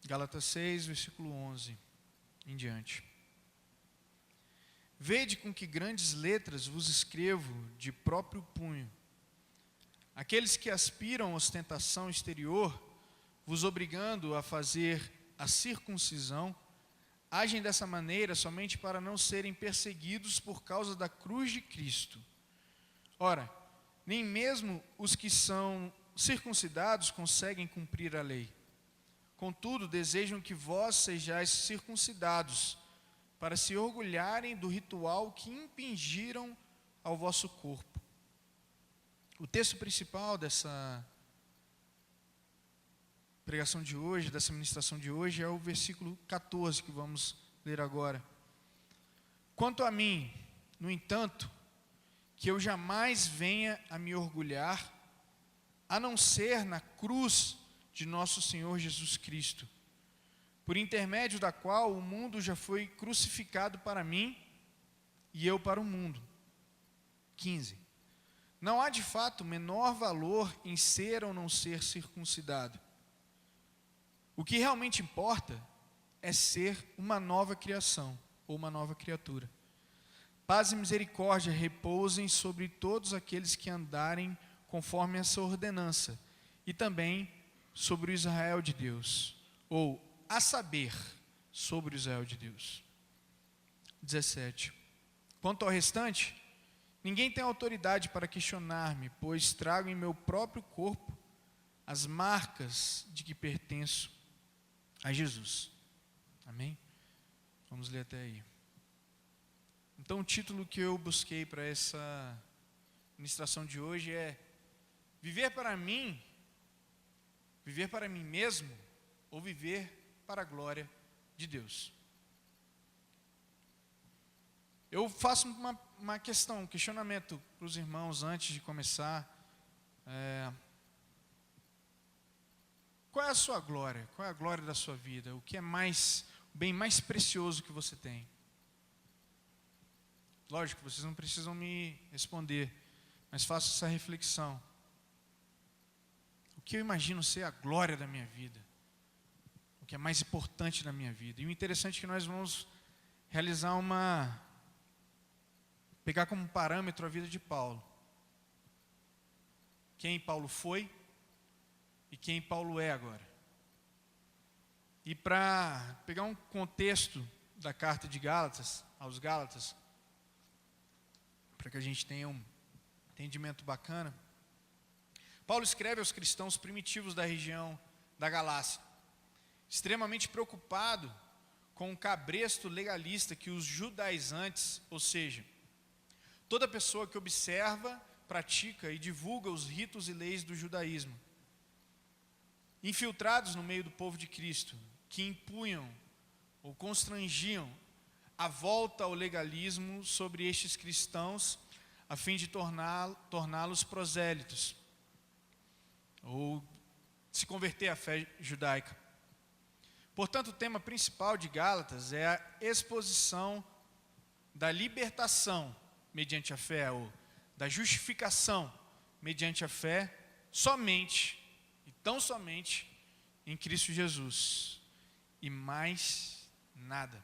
Gálatas 6, versículo 11 em diante. Vede com que grandes letras vos escrevo de próprio punho. Aqueles que aspiram à ostentação exterior, vos obrigando a fazer a circuncisão, agem dessa maneira somente para não serem perseguidos por causa da cruz de Cristo. Ora, nem mesmo os que são circuncidados conseguem cumprir a lei. Contudo, desejam que vós sejais circuncidados, para se orgulharem do ritual que impingiram ao vosso corpo. O texto principal dessa pregação de hoje, dessa ministração de hoje, é o versículo 14 que vamos ler agora. Quanto a mim, no entanto, que eu jamais venha a me orgulhar, a não ser na cruz de nosso Senhor Jesus Cristo, por intermédio da qual o mundo já foi crucificado para mim e eu para o mundo. 15. Não há de fato menor valor em ser ou não ser circuncidado. O que realmente importa é ser uma nova criação ou uma nova criatura. Paz e misericórdia repousem sobre todos aqueles que andarem conforme essa ordenança, e também sobre o Israel de Deus, ou a saber, sobre o Israel de Deus. 17. Quanto ao restante, ninguém tem autoridade para questionar-me, pois trago em meu próprio corpo as marcas de que pertenço a Jesus. Amém? Vamos ler até aí. Então, o título que eu busquei para essa ministração de hoje é viver para mim mesmo, ou viver para a glória de Deus. Eu faço uma questão, um questionamento para os irmãos antes de começar. Qual é a sua glória? Qual é a glória da sua vida? O que é o bem mais precioso que você tem? Lógico, vocês não precisam me responder, mas faço essa reflexão. O que eu imagino ser a glória da minha vida? O que é mais importante na minha vida? E o interessante é que nós vamos realizar pegar como parâmetro a vida de Paulo. Quem Paulo foi e quem Paulo é agora. E para pegar um contexto da carta de Gálatas, aos Gálatas, para que a gente tenha um entendimento bacana, Paulo escreve aos cristãos primitivos da região da Galácia, extremamente preocupado com o cabresto legalista que os judaizantes, ou seja, toda pessoa que observa, pratica e divulga os ritos e leis do judaísmo, infiltrados no meio do povo de Cristo, que impunham ou constrangiam a volta ao legalismo sobre estes cristãos, a fim de torná-los prosélitos, ou se converter à fé judaica. Portanto, o tema principal de Gálatas é a exposição da libertação mediante a fé, ou da justificação mediante a fé, somente, e tão somente, em Cristo Jesus, e mais nada.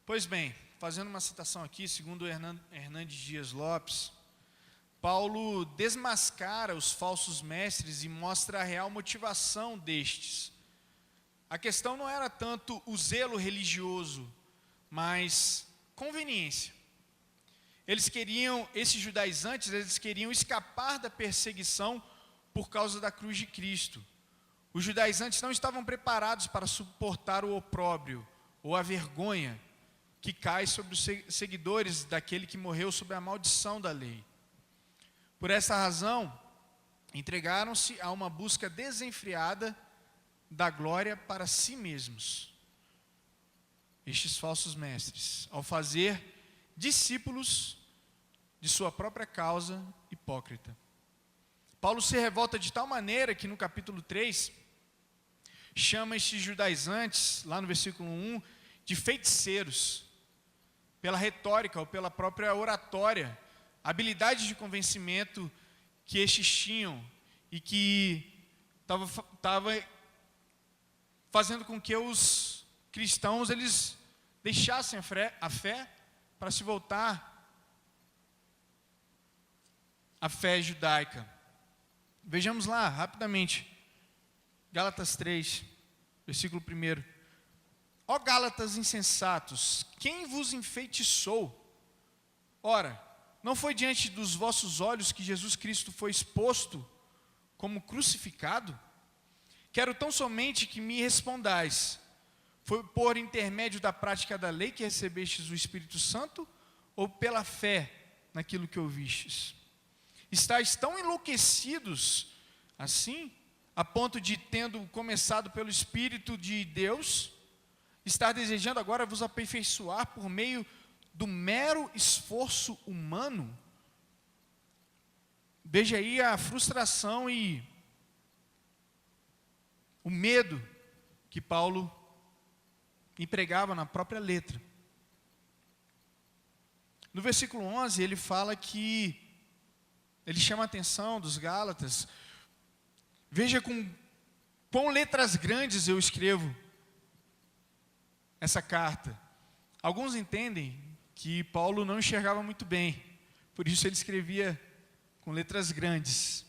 Pois bem, fazendo uma citação aqui, segundo Hernandes Dias Lopes, Paulo desmascara os falsos mestres e mostra a real motivação destes. A questão não era tanto o zelo religioso, mas conveniência. Esses judaizantes, eles queriam escapar da perseguição por causa da cruz de Cristo. Os judaizantes não estavam preparados para suportar o opróbrio ou a vergonha que cai sobre os seguidores daquele que morreu sob a maldição da lei. Por essa razão, entregaram-se a uma busca desenfreada da glória para si mesmos. Estes falsos mestres, ao fazer discípulos de sua própria causa hipócrita. Paulo se revolta de tal maneira que no capítulo 3, chama estes judaizantes, lá no versículo 1, de feiticeiros, pela retórica ou pela própria oratória, habilidade de convencimento que estes tinham e que estava fazendo com que os cristãos eles deixassem a fé para se voltar à fé judaica. Vejamos lá, rapidamente, Gálatas 3, versículo 1. Ó Gálatas insensatos, quem vos enfeitiçou? Ora, não foi diante dos vossos olhos que Jesus Cristo foi exposto como crucificado? Quero tão somente que me respondais: foi por intermédio da prática da lei que recebestes o Espírito Santo, ou pela fé naquilo que ouvistes? Estais tão enlouquecidos assim, a ponto de, tendo começado pelo Espírito de Deus, estar desejando agora vos aperfeiçoar por meio do mero esforço humano? Veja aí a frustração e o medo que Paulo empregava na própria letra. No versículo 11, ele fala que ele chama a atenção dos Gálatas. Veja com quão letras grandes eu escrevo essa carta. Alguns entendem que Paulo não enxergava muito bem, por isso ele escrevia com letras grandes.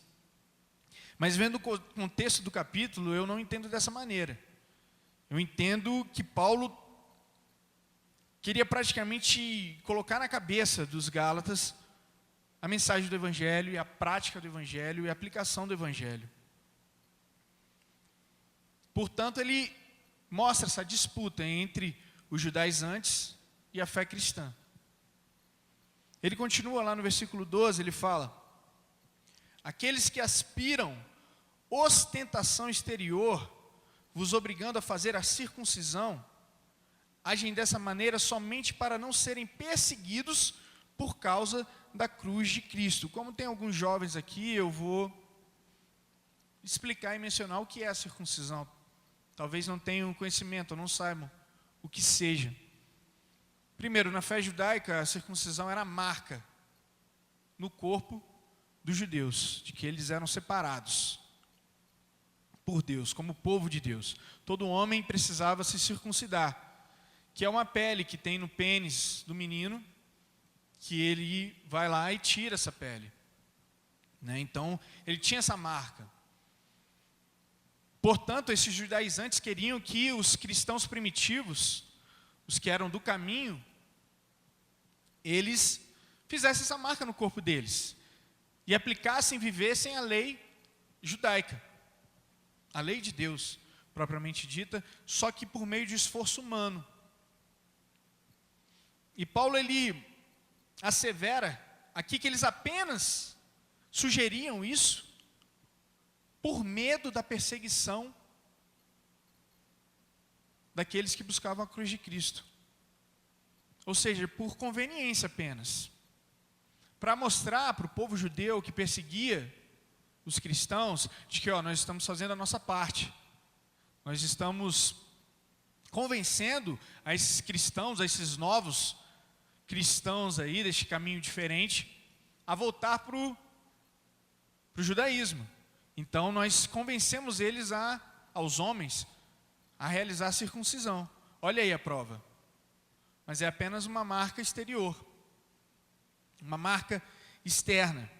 Mas vendo o contexto do capítulo, eu não entendo dessa maneira. Eu entendo que Paulo queria praticamente colocar na cabeça dos Gálatas a mensagem do Evangelho e a prática do Evangelho e a aplicação do Evangelho. Portanto, ele mostra essa disputa entre os judaizantes e a fé cristã. Ele continua lá no versículo 12, ele fala: aqueles que aspiram ostentação exterior, vos obrigando a fazer a circuncisão, agem dessa maneira somente para não serem perseguidos por causa da cruz de Cristo. Como tem alguns jovens aqui, eu vou explicar e mencionar o que é a circuncisão. Talvez não tenham conhecimento, ou não saibam o que seja. Primeiro, na fé judaica, a circuncisão era a marca no corpo dos judeus, de que eles eram separados por Deus, como povo de Deus. Todo homem precisava se circuncidar, que é uma pele que tem no pênis do menino, que ele vai lá e tira essa pele, né? Então, ele tinha essa marca. Portanto, esses judaizantes queriam que os cristãos primitivos, os que eram do caminho, eles fizessem essa marca no corpo deles e aplicassem, vivessem a lei judaica, a lei de Deus, propriamente dita, só que por meio de esforço humano. E Paulo, ele assevera aqui que eles apenas sugeriam isso por medo da perseguição daqueles que buscavam a cruz de Cristo. Ou seja, por conveniência apenas. Para mostrar para o povo judeu que perseguia os cristãos, de que nós estamos fazendo a nossa parte. Nós estamos convencendo a esses cristãos, a esses novos cristãos aí, deste caminho diferente, a voltar para o judaísmo. Então nós convencemos eles aos homens a realizar a circuncisão. Olha aí a prova. Mas é apenas uma marca exterior, uma marca externa.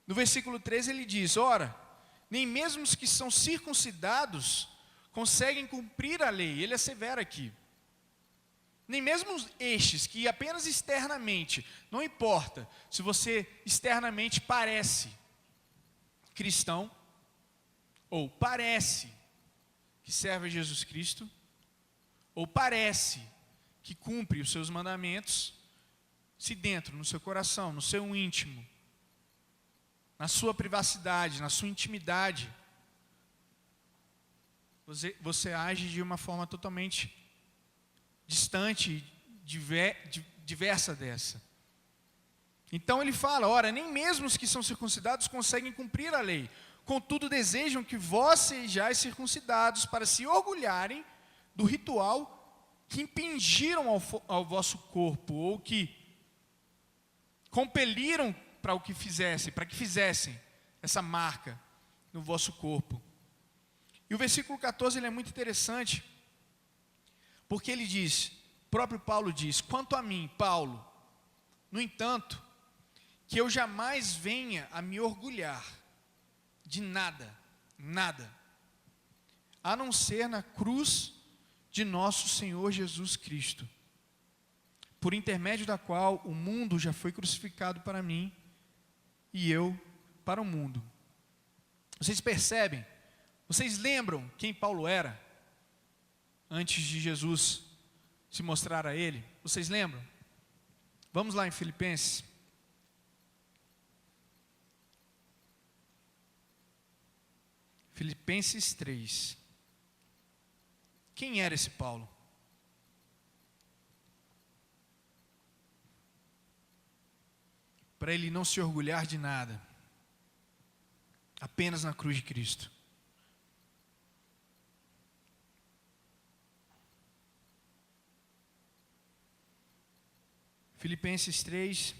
No versículo 13 ele diz: ora, nem mesmo os que são circuncidados conseguem cumprir a lei. Ele assevera aqui. Nem mesmo estes que apenas externamente, não importa se você externamente parece cristão, ou parece que serve a Jesus Cristo, ou parece que cumpre os seus mandamentos, se dentro, no seu coração, no seu íntimo, na sua privacidade, na sua intimidade, você age de uma forma totalmente distante, diversa dessa. Então ele fala: ora, nem mesmo os que são circuncidados conseguem cumprir a lei, contudo desejam que vós sejais circuncidados para se orgulharem do ritual que impingiram ao vosso corpo, ou que compeliram para que fizessem essa marca no vosso corpo. E o versículo 14 ele é muito interessante, porque ele diz, o próprio Paulo diz, quanto a mim, Paulo, no entanto, que eu jamais venha a me orgulhar de nada, nada, a não ser na cruz de nosso Senhor Jesus Cristo, por intermédio da qual o mundo já foi crucificado para mim e eu para o mundo. Vocês percebem? Vocês lembram quem Paulo era antes de Jesus se mostrar a ele? Vocês lembram? Vamos lá em Filipenses. Filipenses 3. Quem era esse Paulo? Para ele não se orgulhar de nada, apenas na cruz de Cristo. Filipenses 3.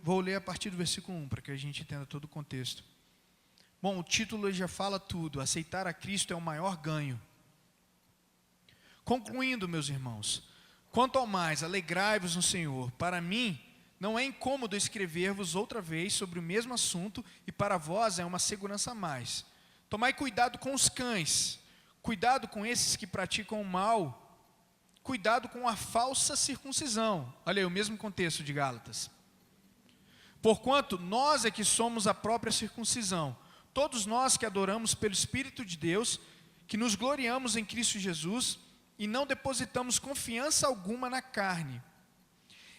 Vou ler a partir do versículo 1, para que a gente entenda todo o contexto. Bom, o título já fala tudo. Aceitar a Cristo é o maior ganho. Concluindo, meus irmãos, quanto ao mais, alegrai-vos no Senhor. Para mim, não é incômodo escrever-vos outra vez sobre o mesmo assunto, e para vós é uma segurança a mais. Tomai cuidado com os cães, cuidado com esses que praticam o mal, cuidado com a falsa circuncisão. Olha aí, o mesmo contexto de Gálatas. Porquanto nós é que somos a própria circuncisão, todos nós que adoramos pelo Espírito de Deus, que nos gloriamos em Cristo Jesus e não depositamos confiança alguma na carne.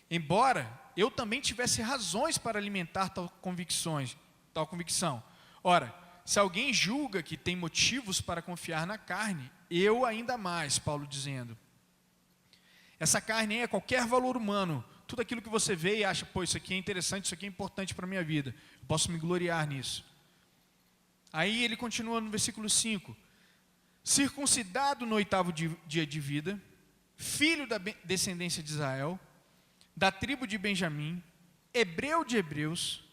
Embora eu também tivesse razões para alimentar tal convicção. Ora, se alguém julga que tem motivos para confiar na carne, eu ainda mais, Paulo dizendo. Essa carne é qualquer valor humano, tudo aquilo que você vê e acha, pô, isso aqui é interessante, isso aqui é importante para a minha vida, eu posso me gloriar nisso. Aí ele continua no versículo 5, circuncidado no 8º dia de vida, filho da descendência de Israel, da tribo de Benjamim, hebreu de hebreus,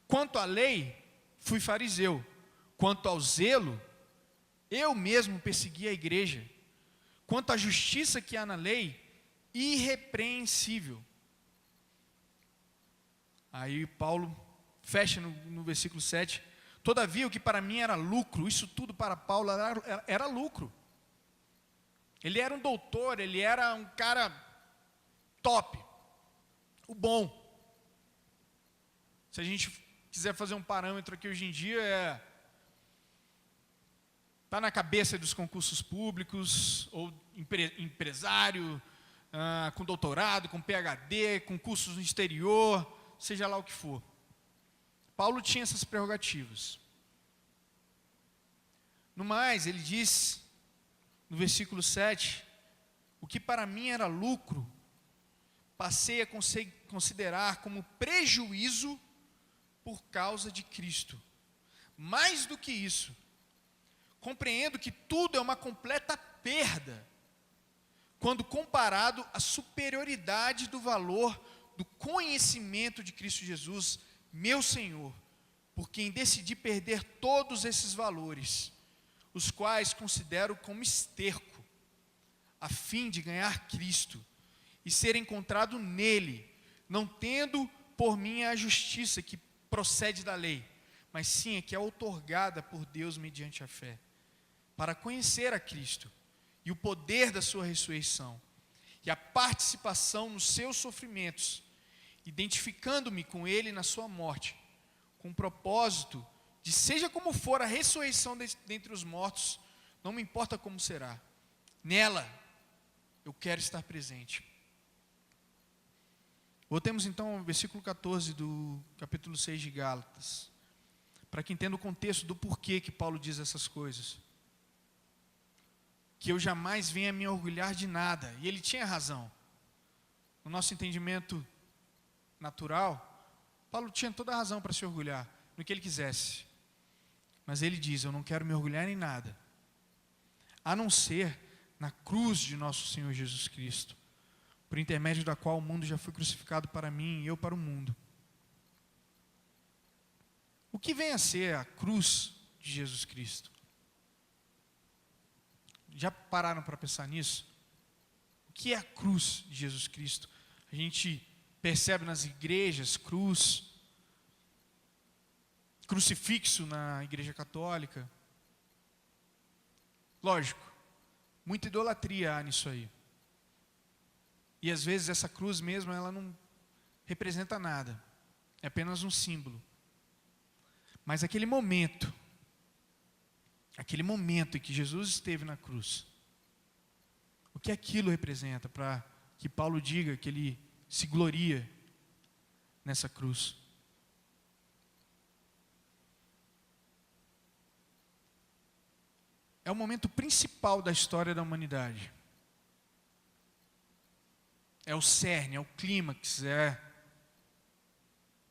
quanto à lei, fui fariseu, quanto ao zelo, eu mesmo persegui a igreja, quanto à justiça que há na lei, irrepreensível. Aí Paulo fecha no versículo 7, todavia o que para mim era lucro, isso tudo para Paulo era lucro. Ele era um doutor, ele era um cara top, o bom. Se a gente quiser fazer um parâmetro aqui hoje em dia, está na cabeça dos concursos públicos, ou empresário, com doutorado, com PhD, com cursos no exterior, seja lá o que for. Paulo tinha essas prerrogativas. No mais, ele diz, no versículo 7, o que para mim era lucro, passei a considerar como prejuízo por causa de Cristo. Mais do que isso, compreendo que tudo é uma completa perda, quando comparado à superioridade do valor do conhecimento de Cristo Jesus, meu Senhor, por quem decidi perder todos esses valores, os quais considero como esterco, a fim de ganhar Cristo e ser encontrado nele, não tendo por mim a justiça que procede da lei, mas sim a que é outorgada por Deus mediante a fé, para conhecer a Cristo e o poder da sua ressurreição e a participação nos seus sofrimentos, identificando-me com ele na sua morte, com o propósito de, seja como for a ressurreição dentre os mortos, não me importa como será, nela eu quero estar presente. Voltemos então ao versículo 14 do capítulo 6 de Gálatas, para que entenda o contexto do porquê que Paulo diz essas coisas. Que eu jamais venha me orgulhar de nada, e ele tinha razão. No nosso entendimento natural, Paulo tinha toda a razão para se orgulhar, no que ele quisesse. Mas ele diz, eu não quero me orgulhar em nada, a não ser na cruz de nosso Senhor Jesus Cristo, por intermédio da qual o mundo já foi crucificado para mim e eu para o mundo. O que vem a ser a cruz de Jesus Cristo. Já pararam para pensar nisso? O que é a cruz de Jesus Cristo? A gente percebe nas igrejas crucifixo na igreja católica. Lógico, muita idolatria há nisso aí. E às vezes essa cruz mesmo, ela não representa nada. É apenas um símbolo. Mas aquele momento em que Jesus esteve na cruz, o que aquilo representa para que Paulo diga que ele se gloria nessa cruz? É o momento principal da história da humanidade. É o cerne, é o clímax,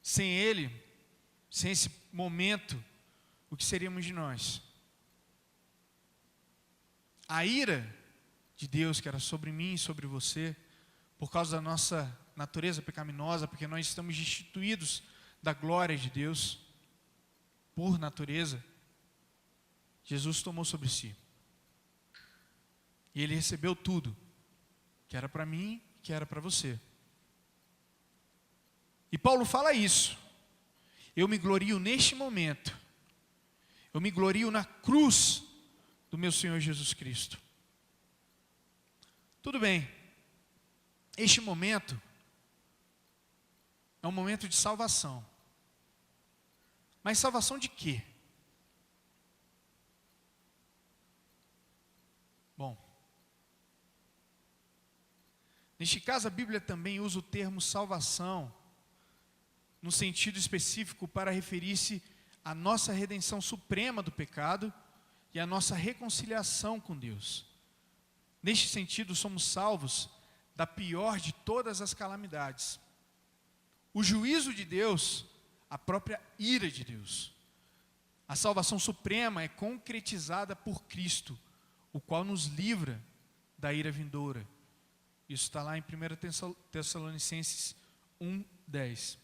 sem ele, sem esse momento, o que seríamos de nós? A ira de Deus que era sobre mim e sobre você, por causa da nossa natureza pecaminosa, porque nós estamos destituídos da glória de Deus, por natureza, Jesus tomou sobre si. E ele recebeu tudo, que era para mim, que era para você. E Paulo fala isso. Eu me glorio neste momento. Eu me glorio na cruz do meu Senhor Jesus Cristo. Tudo bem. Este momento é um momento de salvação. Mas salvação de quê? Bom, neste caso a Bíblia também usa o termo salvação no sentido específico para referir-se à nossa redenção suprema do pecado e à nossa reconciliação com Deus. Neste sentido, somos salvos da pior de todas as calamidades. O juízo de Deus, a própria ira de Deus. A salvação suprema é concretizada por Cristo, o qual nos livra da ira vindoura. Isso está lá em 1 Tessalonicenses 1:10.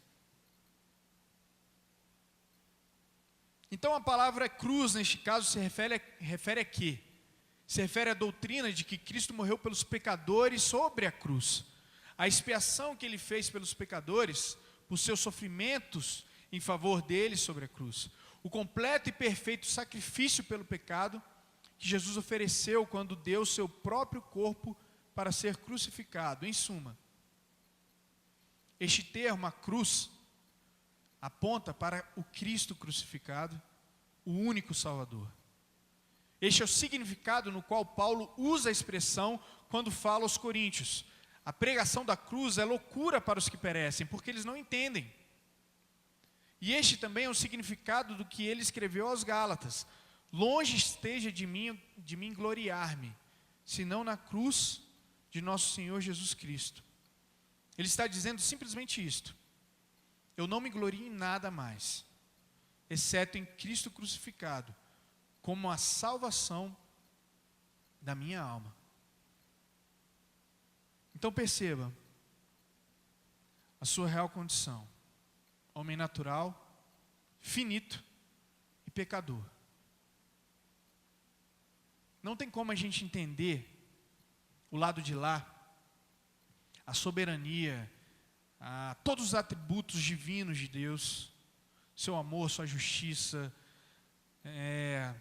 Então a palavra cruz, neste caso, se refere a quê? Se refere à doutrina de que Cristo morreu pelos pecadores sobre a cruz. A expiação que ele fez pelos pecadores, por seus sofrimentos em favor deles sobre a cruz. O completo e perfeito sacrifício pelo pecado que Jesus ofereceu quando deu seu próprio corpo para ser crucificado. Em suma, este termo, a cruz, aponta para o Cristo crucificado, o único Salvador. Este é o significado no qual Paulo usa a expressão quando fala aos coríntios. A pregação da cruz é loucura para os que perecem, porque eles não entendem. E este também é o significado do que ele escreveu aos Gálatas. Longe esteja de mim gloriar-me, senão na cruz de nosso Senhor Jesus Cristo. Ele está dizendo simplesmente isto. Eu não me glorio em nada mais, exceto em Cristo crucificado, como a salvação da minha alma. Então perceba a sua real condição: homem natural, finito e pecador. Não tem como a gente entender o lado de lá, a soberania, todos os atributos divinos de Deus, seu amor, sua justiça,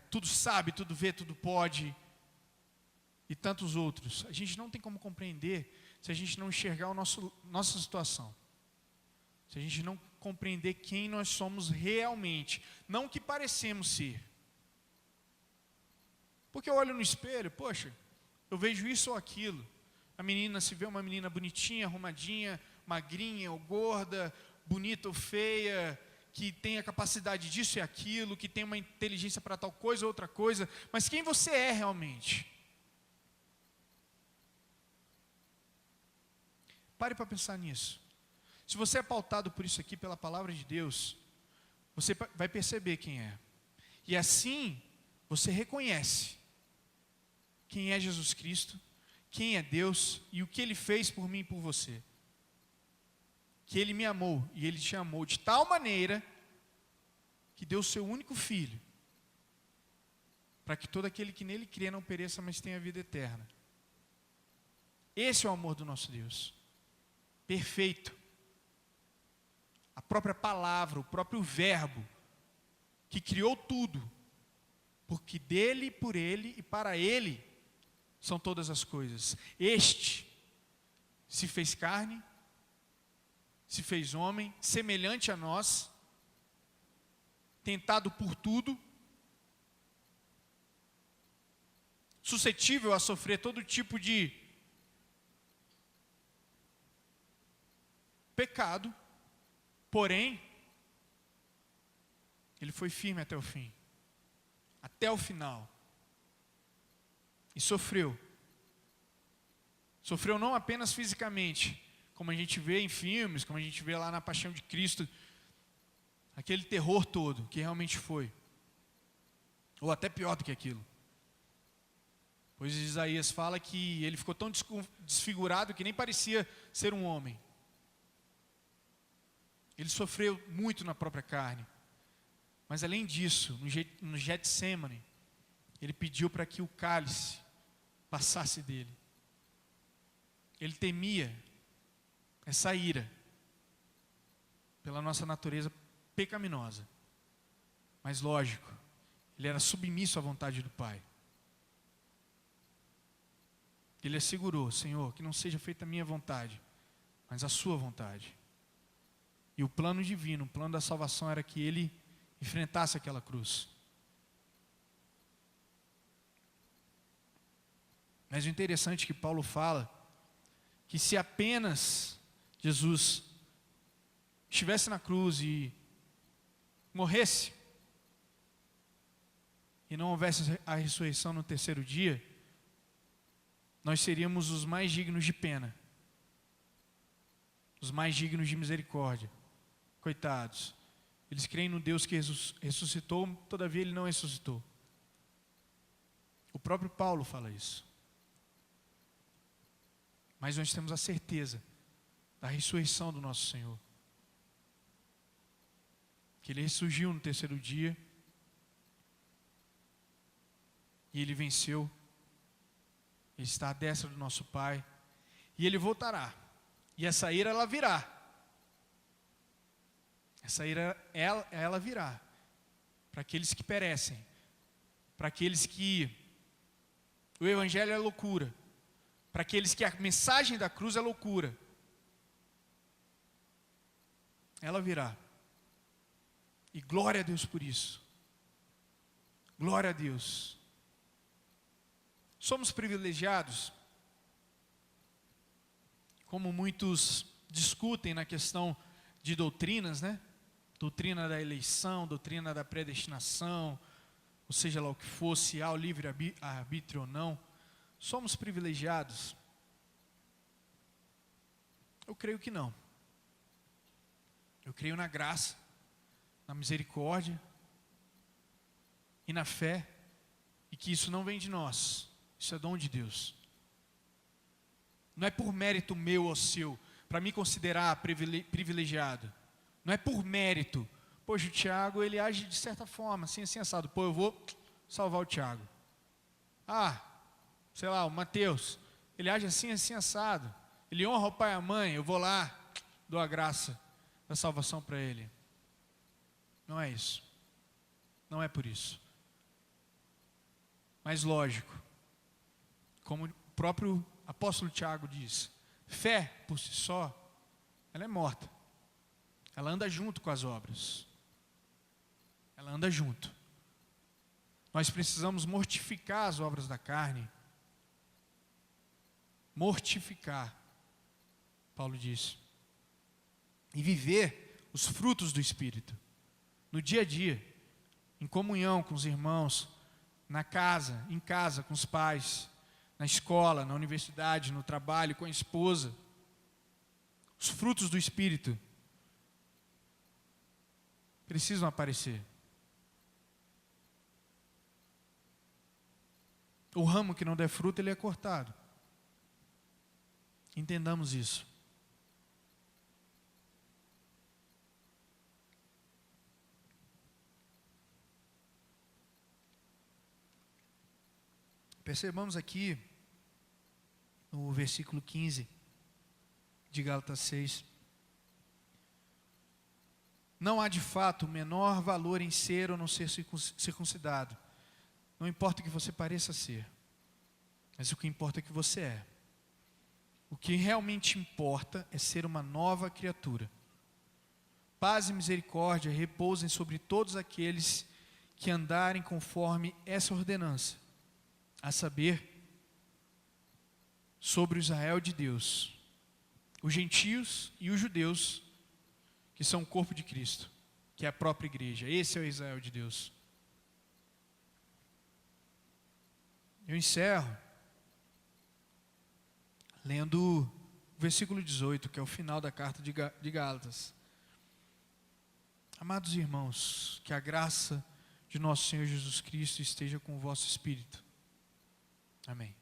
tudo sabe, tudo vê, tudo pode, e tantos outros. A gente não tem como compreender se a gente não enxergar nossa situação, se a gente não compreender quem nós somos realmente, não o que parecemos ser. Porque eu olho no espelho, poxa, eu vejo isso ou aquilo. A menina, se vê uma menina bonitinha, arrumadinha, magrinha ou gorda, bonita ou feia, que tem a capacidade disso e aquilo, que tem uma inteligência para tal coisa ou outra coisa, mas quem você é realmente? Pare para pensar nisso. Se você é pautado por isso aqui, pela palavra de Deus, você vai perceber quem é. E assim, você reconhece quem é Jesus Cristo, quem é Deus e o que Ele fez por mim e por você. Que Ele me amou e Ele te amou de tal maneira que deu o seu único filho para que todo aquele que nele crê não pereça, mas tenha vida eterna. Esse é o amor do nosso Deus. Perfeito. A própria palavra, o próprio verbo, que criou tudo, porque dele, por ele e para ele são todas as coisas. Este se fez carne, se fez homem, semelhante a nós, tentado por tudo, suscetível a sofrer todo tipo de pecado, porém, ele foi firme até o fim, até o final, e sofreu. Sofreu não apenas fisicamente, como a gente vê em filmes, como a gente vê lá na Paixão de Cristo, aquele terror todo, que realmente foi, ou até pior do que aquilo. Pois Isaías fala que ele ficou tão desfigurado que nem parecia ser um homem. Ele sofreu muito na própria carne. Mas além disso, no Getsemane, ele pediu para que o cálice passasse dele. Ele temia essa ira pela nossa natureza pecaminosa. Mas lógico, ele era submisso à vontade do Pai. Ele assegurou: Senhor, que não seja feita a minha vontade, mas a sua vontade. E o plano divino, o plano da salvação era que ele enfrentasse aquela cruz. Mas o interessante é que Paulo fala que se apenas Jesus estivesse na cruz e morresse, e não houvesse a ressurreição no terceiro dia, nós seríamos os mais dignos de pena, os mais dignos de misericórdia. Coitados, eles creem no Deus que ressuscitou, todavia ele não ressuscitou. O próprio Paulo fala isso. Mas nós temos a certeza da ressurreição do nosso Senhor, que ele ressurgiu no terceiro dia, e ele venceu. Ele está à destra do nosso Pai, e ele voltará, e essa ira ela virá. Essa ira ela virá para aqueles que perecem, para aqueles que o evangelho é loucura, para aqueles que a mensagem da cruz é loucura. Ela virá. E glória a Deus por isso. Glória a Deus. Somos privilegiados, como muitos discutem na questão de doutrinas, né? Doutrina da eleição, doutrina da predestinação, ou seja lá o que for, se há o livre-arbítrio ou não. Somos privilegiados? Eu creio que não. Eu creio na graça, na misericórdia e na fé, e que isso não vem de nós. Isso é dom de Deus. Não é por mérito meu ou seu, para me considerar privilegiado. Não é por mérito. Poxa, o Tiago, ele age de certa forma, assim, assim, assado. Pô, eu vou salvar o Tiago. Ah, sei lá, o Mateus, ele age assim, assim, assado. Ele honra o pai e a mãe, eu vou lá, dou a graça da salvação para ele. Não é isso. Não é por isso. Mas lógico, como o próprio apóstolo Tiago diz, fé por si só, ela é morta. Ela anda junto com as obras. Ela anda junto. Nós precisamos mortificar as obras da carne. Mortificar, Paulo disse. E viver os frutos do Espírito. No dia a dia, em comunhão com os irmãos, na casa, em casa com os pais, na escola, na universidade, no trabalho, com a esposa. Os frutos do Espírito precisam aparecer. O ramo que não der fruto, ele é cortado. Entendamos isso. Percebamos aqui, no versículo 15 de Gálatas 6, não há de fato menor valor em ser ou não ser circuncidado. Não importa o que você pareça ser, mas o que importa é que você é. O que realmente importa é ser uma nova criatura. Paz e misericórdia repousem sobre todos aqueles que andarem conforme essa ordenança, a saber, sobre o Israel de Deus, os gentios e os judeus, que são o corpo de Cristo, que é a própria igreja. Esse é o Israel de Deus. Eu encerro lendo o versículo 18, que é o final da carta de Gálatas. Amados irmãos, que a graça de nosso Senhor Jesus Cristo esteja com o vosso espírito. Amém.